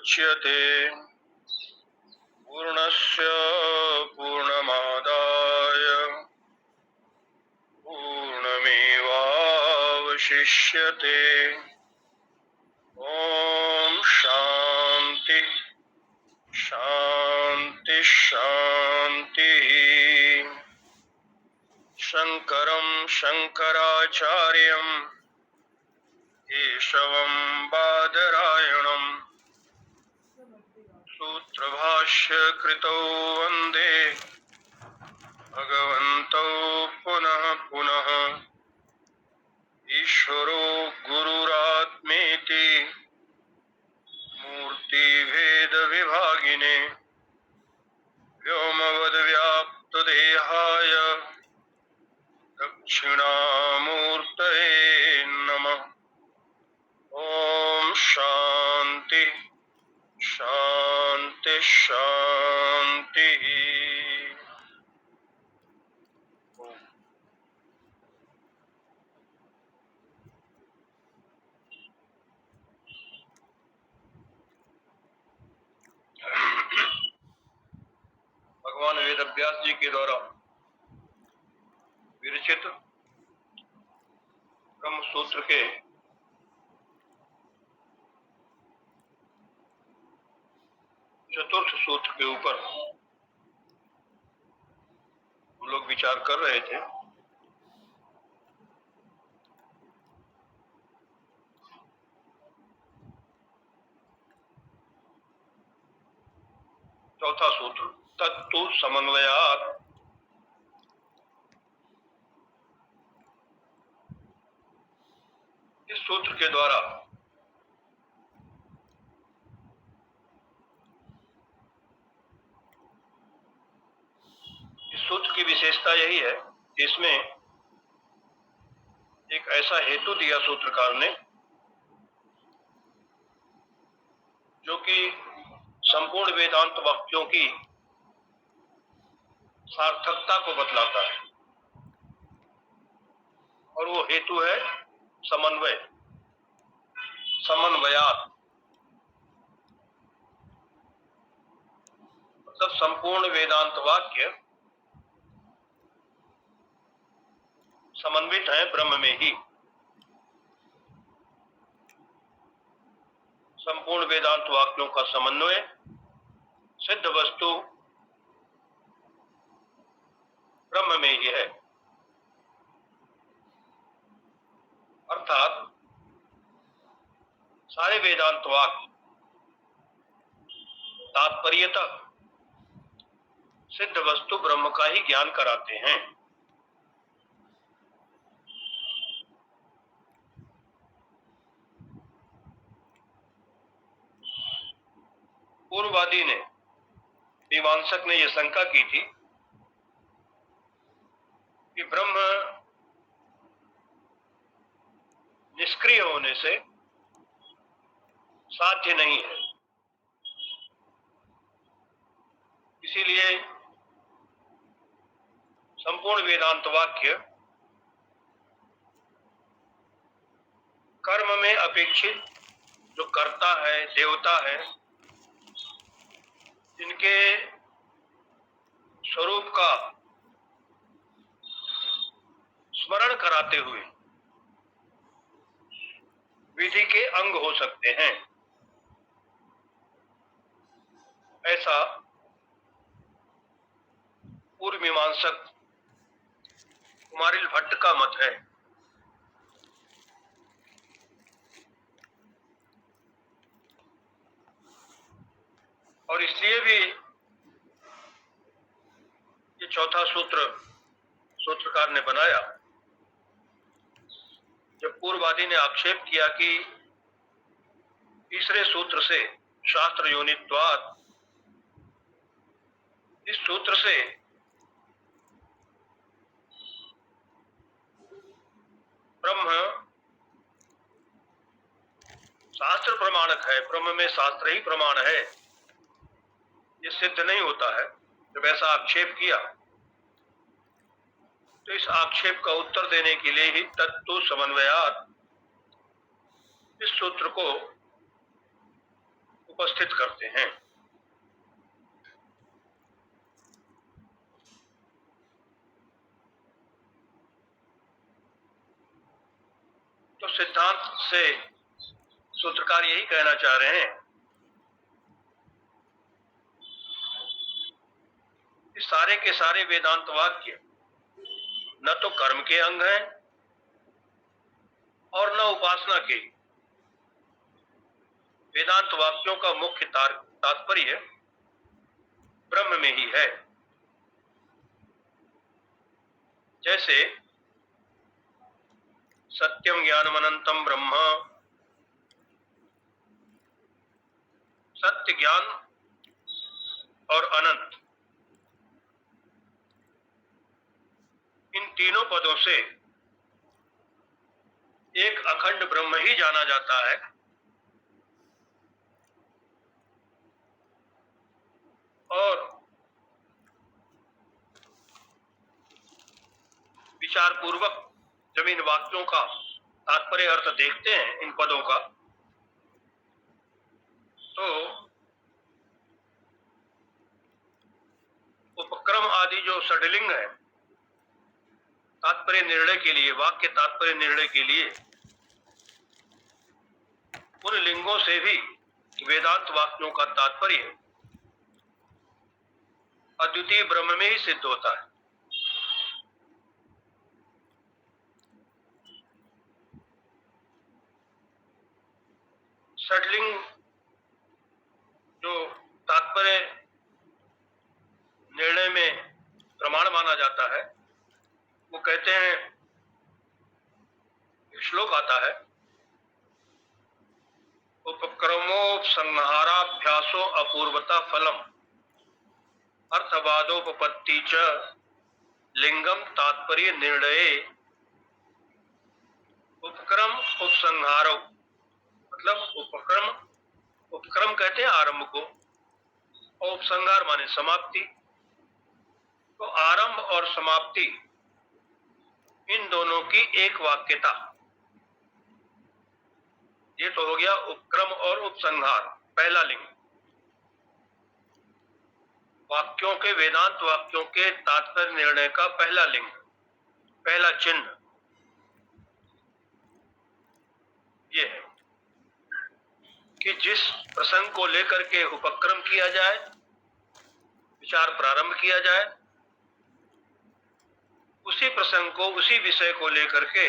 मुच्यते पूर्णस्य पूर्णमादाय पूर्णमेवावशिष्यते। ओम शांति शांति शांति। शंकरं शंकराचार्यं केशवं बादरायणं सूत्रभाष्य कृतौ वन्दे भगवन्तौ पुनः पुनः। ईश्वरो गुरुरात्मेति मूर्तिभेद विभागिने व्योमवद्व्याप्तदेहाय दक्षिणामूर्तये नमः। ओम शांति शांति शांति। भगवान वेदव्यास जी के द्वारा विरचित ब्रह्म सूत्र के चतुर्थ सूत्र के ऊपर हम लोग विचार कर रहे थे। चौथा सूत्र तत्तु समन्वयात्। इस सूत्र के द्वारा इस सूत्र की विशेषता यही है कि इसमें एक ऐसा हेतु दिया सूत्रकार ने जो कि संपूर्ण वेदांत वाक्यों की सार्थकता को बतलाता है, और वो हेतु है समन्वय, समन्वयात्। मतलब संपूर्ण वेदांत वाक्य समन्वित है ब्रह्म में ही। संपूर्ण वेदांत वाक्यों का समन्वय सिद्ध वस्तु ब्रह्म में ही है। अर्थात सारे वेदांत वाक्य तात्पर्यतः सिद्ध वस्तु ब्रह्म का ही ज्ञान कराते हैं। पूर्ववादी ने, मीमांसक ने यह शंका की थी कि ब्रह्म निष्क्रिय होने से साध्य नहीं है, इसीलिए संपूर्ण वेदांत वाक्य कर्म में अपेक्षित जो कर्ता है, देवता है, जिनके स्वरूप का स्मरण कराते हुए विधि के अंग हो सकते हैं, ऐसा पूर्व मीमांसक कुमारिल भट्ट का मत है। और इसलिए भी ये चौथा सूत्र सूत्रकार ने बनाया। जब पूर्ववादी ने आक्षेप किया कि तीसरे सूत्र से शास्त्र योनित्वात्, इस सूत्र से ब्रह्म शास्त्र प्रमाणक है, ब्रह्म में शास्त्र ही प्रमाण है, ये सिद्ध नहीं होता है। जब ऐसा आक्षेप किया तो इस आक्षेप का उत्तर देने के लिए ही तत्तु समन्वयात् इस सूत्र को उपस्थित करते हैं। तो सिद्धांत से सूत्रकार यही कहना चाह रहे हैं कि सारे के सारे वेदांत वाक्य न तो कर्म के अंग हैं और न उपासना के। वेदांत वाक्यों का मुख्य तात्पर्य ब्रह्म में ही है। जैसे सत्यम ज्ञानम अनंतम ब्रह्म, सत्य ज्ञान और अनंत, इन तीनों पदों से एक अखंड ब्रह्म ही जाना जाता है। और विचार पूर्वक जब इन वाक्यों का तात्पर्य अर्थ देखते हैं इन पदों का, तो उपक्रम आदि जो षड्लिंग है तात्पर्य निर्णय के लिए, वाक्य तात्पर्य निर्णय के लिए, उन लिंगों से भी वेदांत वाक्यों का तात्पर्य अद्वितीय ब्रह्म में ही सिद्ध होता है। षड्लिंग जो तात्पर्य निर्णय में प्रमाण माना जाता है, वो कहते हैं, श्लोक आता है, उपक्रमोपसंहाराभ्यासो अपूर्वता फलम अर्थवादोपपत्ति च लिंगम तात्पर्य निर्णय। उपक्रम उपसंहारो मतलब उपक्रम कहते हैं आरंभ को, और उपसंहार माने समाप्ति। तो आरंभ और समाप्ति इन दोनों की एक वाक्यता, ये तो हो गया उपक्रम और उपसंहार, पहला लिंग। वाक्यों के, वेदांत वाक्यों के तात्पर्य निर्णय का पहला लिंग, पहला चिन्ह ये है कि जिस प्रसंग को लेकर के उपक्रम किया जाए, विचार प्रारंभ किया जाए, उसी प्रसंग को, उसी विषय को लेकर के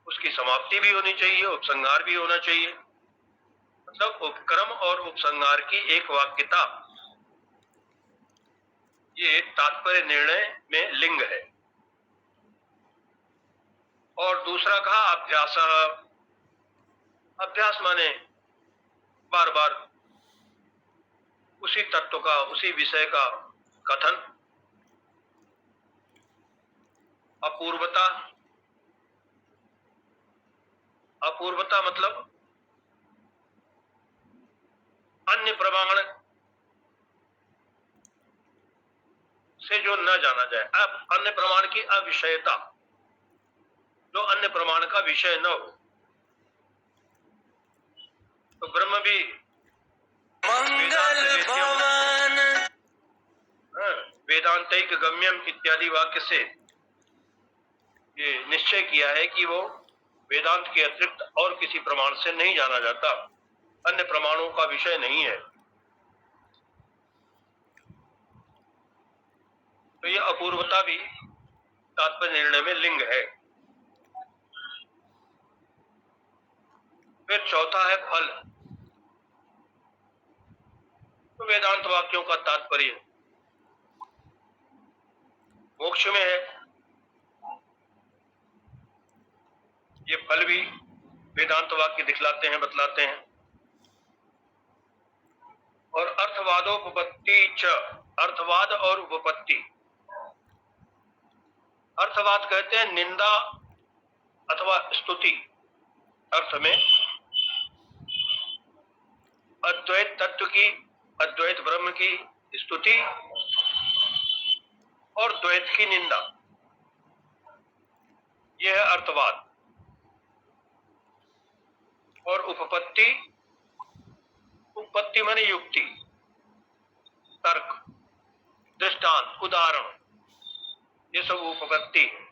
उसकी समाप्ति भी होनी चाहिए, उपसंहार भी होना चाहिए। मतलब उपक्रम और उपसंहार की एक वाक्यता, ये तात्पर्य निर्णय में लिंग है। और दूसरा कहा अभ्यास। अभ्यास माने बार बार उसी तत्व का, उसी विषय का कथन। अपूर्वता, अपूर्वता मतलब अन्य प्रमाण से जो न जाना जाए, अब अन्य प्रमाण की अविषयता, जो अन्य प्रमाण का विषय न हो। तो ब्रह्म भी मंगल भवन, वेदांतिक गम्यम इत्यादि वाक्य से ये निश्चय किया है कि वो वेदांत के अतिरिक्त और किसी प्रमाण से नहीं जाना जाता, अन्य प्रमाणों का विषय नहीं है। तो ये अपूर्वता भी तात्पर्य निर्णय में लिंग है। फिर चौथा है फल। तो वेदांत वाक्यों का तात्पर्य मोक्ष में है, ये फल भी वेदांत वाक्य दिखलाते हैं, बतलाते हैं। और अर्थवादोपपत्ति च, अर्थवाद और उपपत्ति। अर्थवाद कहते हैं निंदा अथवा स्तुति, अर्थ में अद्वैत तत्व की, अद्वैत ब्रह्म की स्तुति और द्वैत की निंदा, यह है अर्थवाद। और उपपत्ति उपपत्ति माने युक्ति, तर्क, दृष्टांत, उदाहरण, ये सब उपपत्ति है।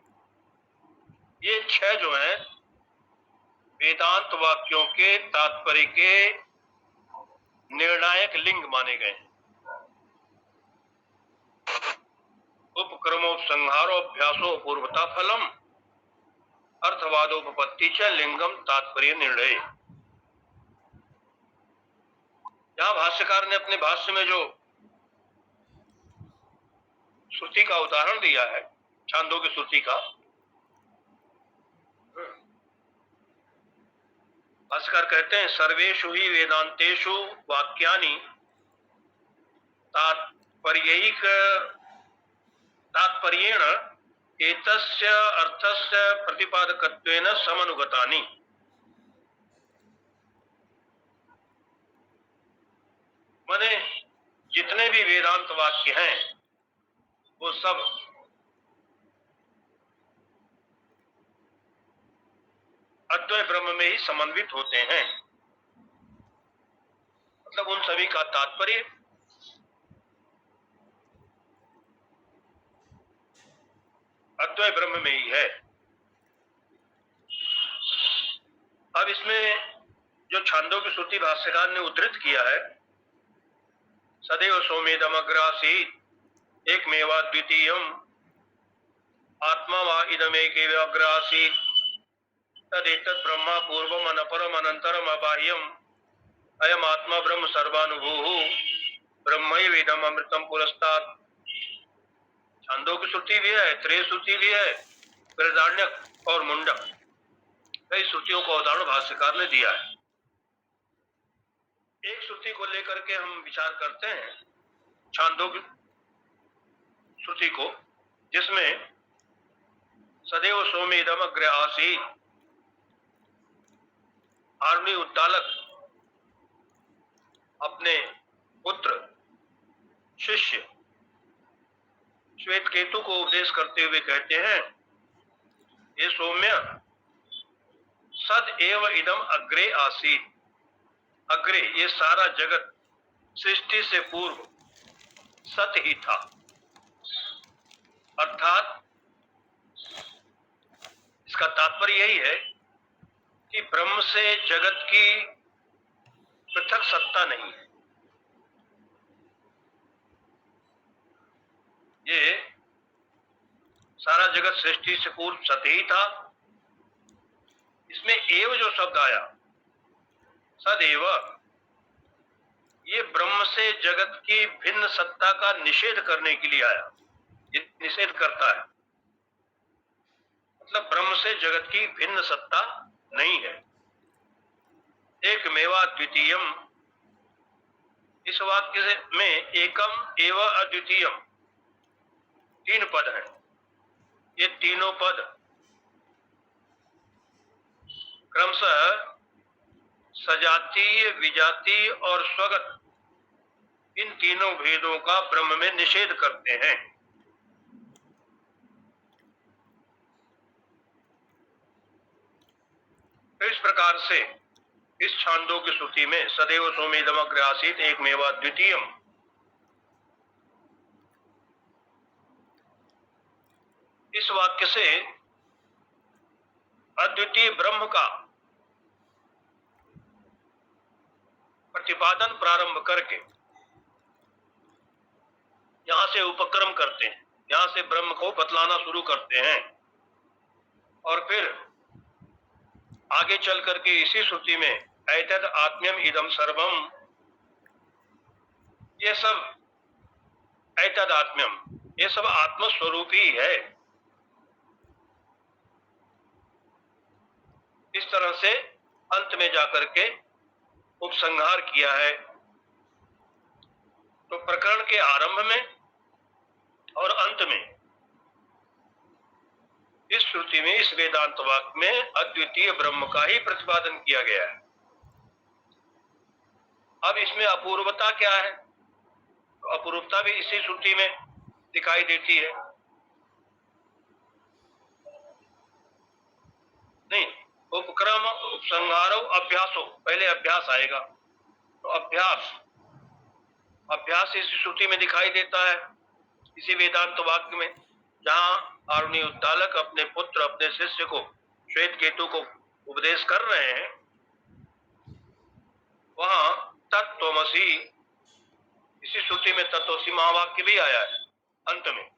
ये 6 जो है वेदांत वाक्यों के तात्पर्य के निर्णायक लिंग माने गए। उपक्रमोपसंहारो अभ्यासो पूर्वता फलम अर्थवादोपपत्ति च लिंगम तात्पर्य निर्णय। यहां भाष्यकार ने अपने भाष्य में जो श्रुति का उदाहरण दिया है, छांदोग्य श्रुति का, भाष्यकार कहते हैं सर्वेषु ही वेदांतेषु वाक्यानि तात्पर्येण एतस्य अर्थस्य प्रतिपादकत्वेन समनुगतानि। माने जितने भी वेदांत वाक्य हैं वो सब अद्वय ब्रह्म में ही समन्वित होते हैं। मतलब उन सभी का तात्पर्य अद्वय ब्रह्म में ही है। अब इसमें जो छांदोग्य श्रुति भाष्यकार ने उद्धृत किया है, सदैव सौम्येदमग्रासीत् एकमेवा द्वितीयम् आत्मा वा इदमेकैव अग्रासीत् तदेतत् ब्रह्म पूर्वम् अनपरम् अनन्तरम् अबाह्यम् अयम आत्मा ब्रह्म सर्वानुभूः ब्रह्मैवेदम् अमृतम पुरस्तात्। छांदोग्य श्रुति भी है, त्रय श्रुति भी है, बृहदारण्यक और मुंडक, कई श्रुतियों का उदाहरण भाष्यकार ने दिया है। एक श्रुति को लेकर के हम विचार करते हैं, छांदोग्य श्रुति को, जिसमें सदैव सौम्येदम अग्रे आसीत्, हारुणी उद्दालक अपने पुत्र शिष्य श्वेत केतु को उपदेश करते हुए कहते हैं, ये सौम्य सद एव इदम अग्रे आसीत्। अग्रे ये सारा जगत सृष्टि से पूर्व सत ही था, अर्थात इसका तात्पर्य यही है कि ब्रह्म से जगत की पृथक सत्ता नहीं है। ये सारा जगत सृष्टि से पूर्व सत ही था। इसमें एव जो शब्द आया, सदैव, ये ब्रह्म से जगत की भिन्न सत्ता का निषेध करने के लिए आया। ये निषेध करता है, मतलब ब्रह्म से जगत की भिन्न सत्ता नहीं है। एक मेवा द्वितीयम, इस वाक्य में एकम एव अद्वितीयम 3 पद हैं। ये तीनों पद क्रमशः सजातीय, विजातीय और स्वगत, इन तीनों भेदों का ब्रह्म में निषेध करते हैं। तो इस प्रकार से इस छांदोग्य श्रुति में सदैव सौम्येदम अग्रे आसीत् एकमेवा द्वितीयम, इस वाक्य से अद्वितीय ब्रह्म का प्रतिपादन प्रारंभ करके यहां से उपक्रम करते हैं, यहां से ब्रह्म को बतलाना शुरू करते हैं, और फिर आगे चल करके इसी श्रुति में एतद् आत्म्यम इदम सर्वम, ये सब एतद् आत्म्यम, ये सब आत्मस्वरूप ही है। इस तरह से अंत में जाकर के उपसंहार किया है। तो प्रकरण के आरंभ में और अंत में इस श्रुति में, इस वेदांत वाक्य में अद्वितीय ब्रह्म का ही प्रतिपादन किया गया है। अब इसमें अपूर्वता क्या है? तो अपूर्वता भी इसी श्रुति में दिखाई देती है। नहीं, उपक्रम उपसंहारो अभ्यासो, पहले अभ्यास आएगा, तो अभ्यास अभ्यास इस श्रुति में दिखाई देता है, इसी वेदांत वाक्य में, जहां आरुणि उद्दालक अपने पुत्र, अपने शिष्य को, श्वेत केतु को उपदेश कर रहे हैं, वहां तत्त्वमसि, इसी श्रुति में तत्त्वमसि महावाक्य भी आया है अंत में।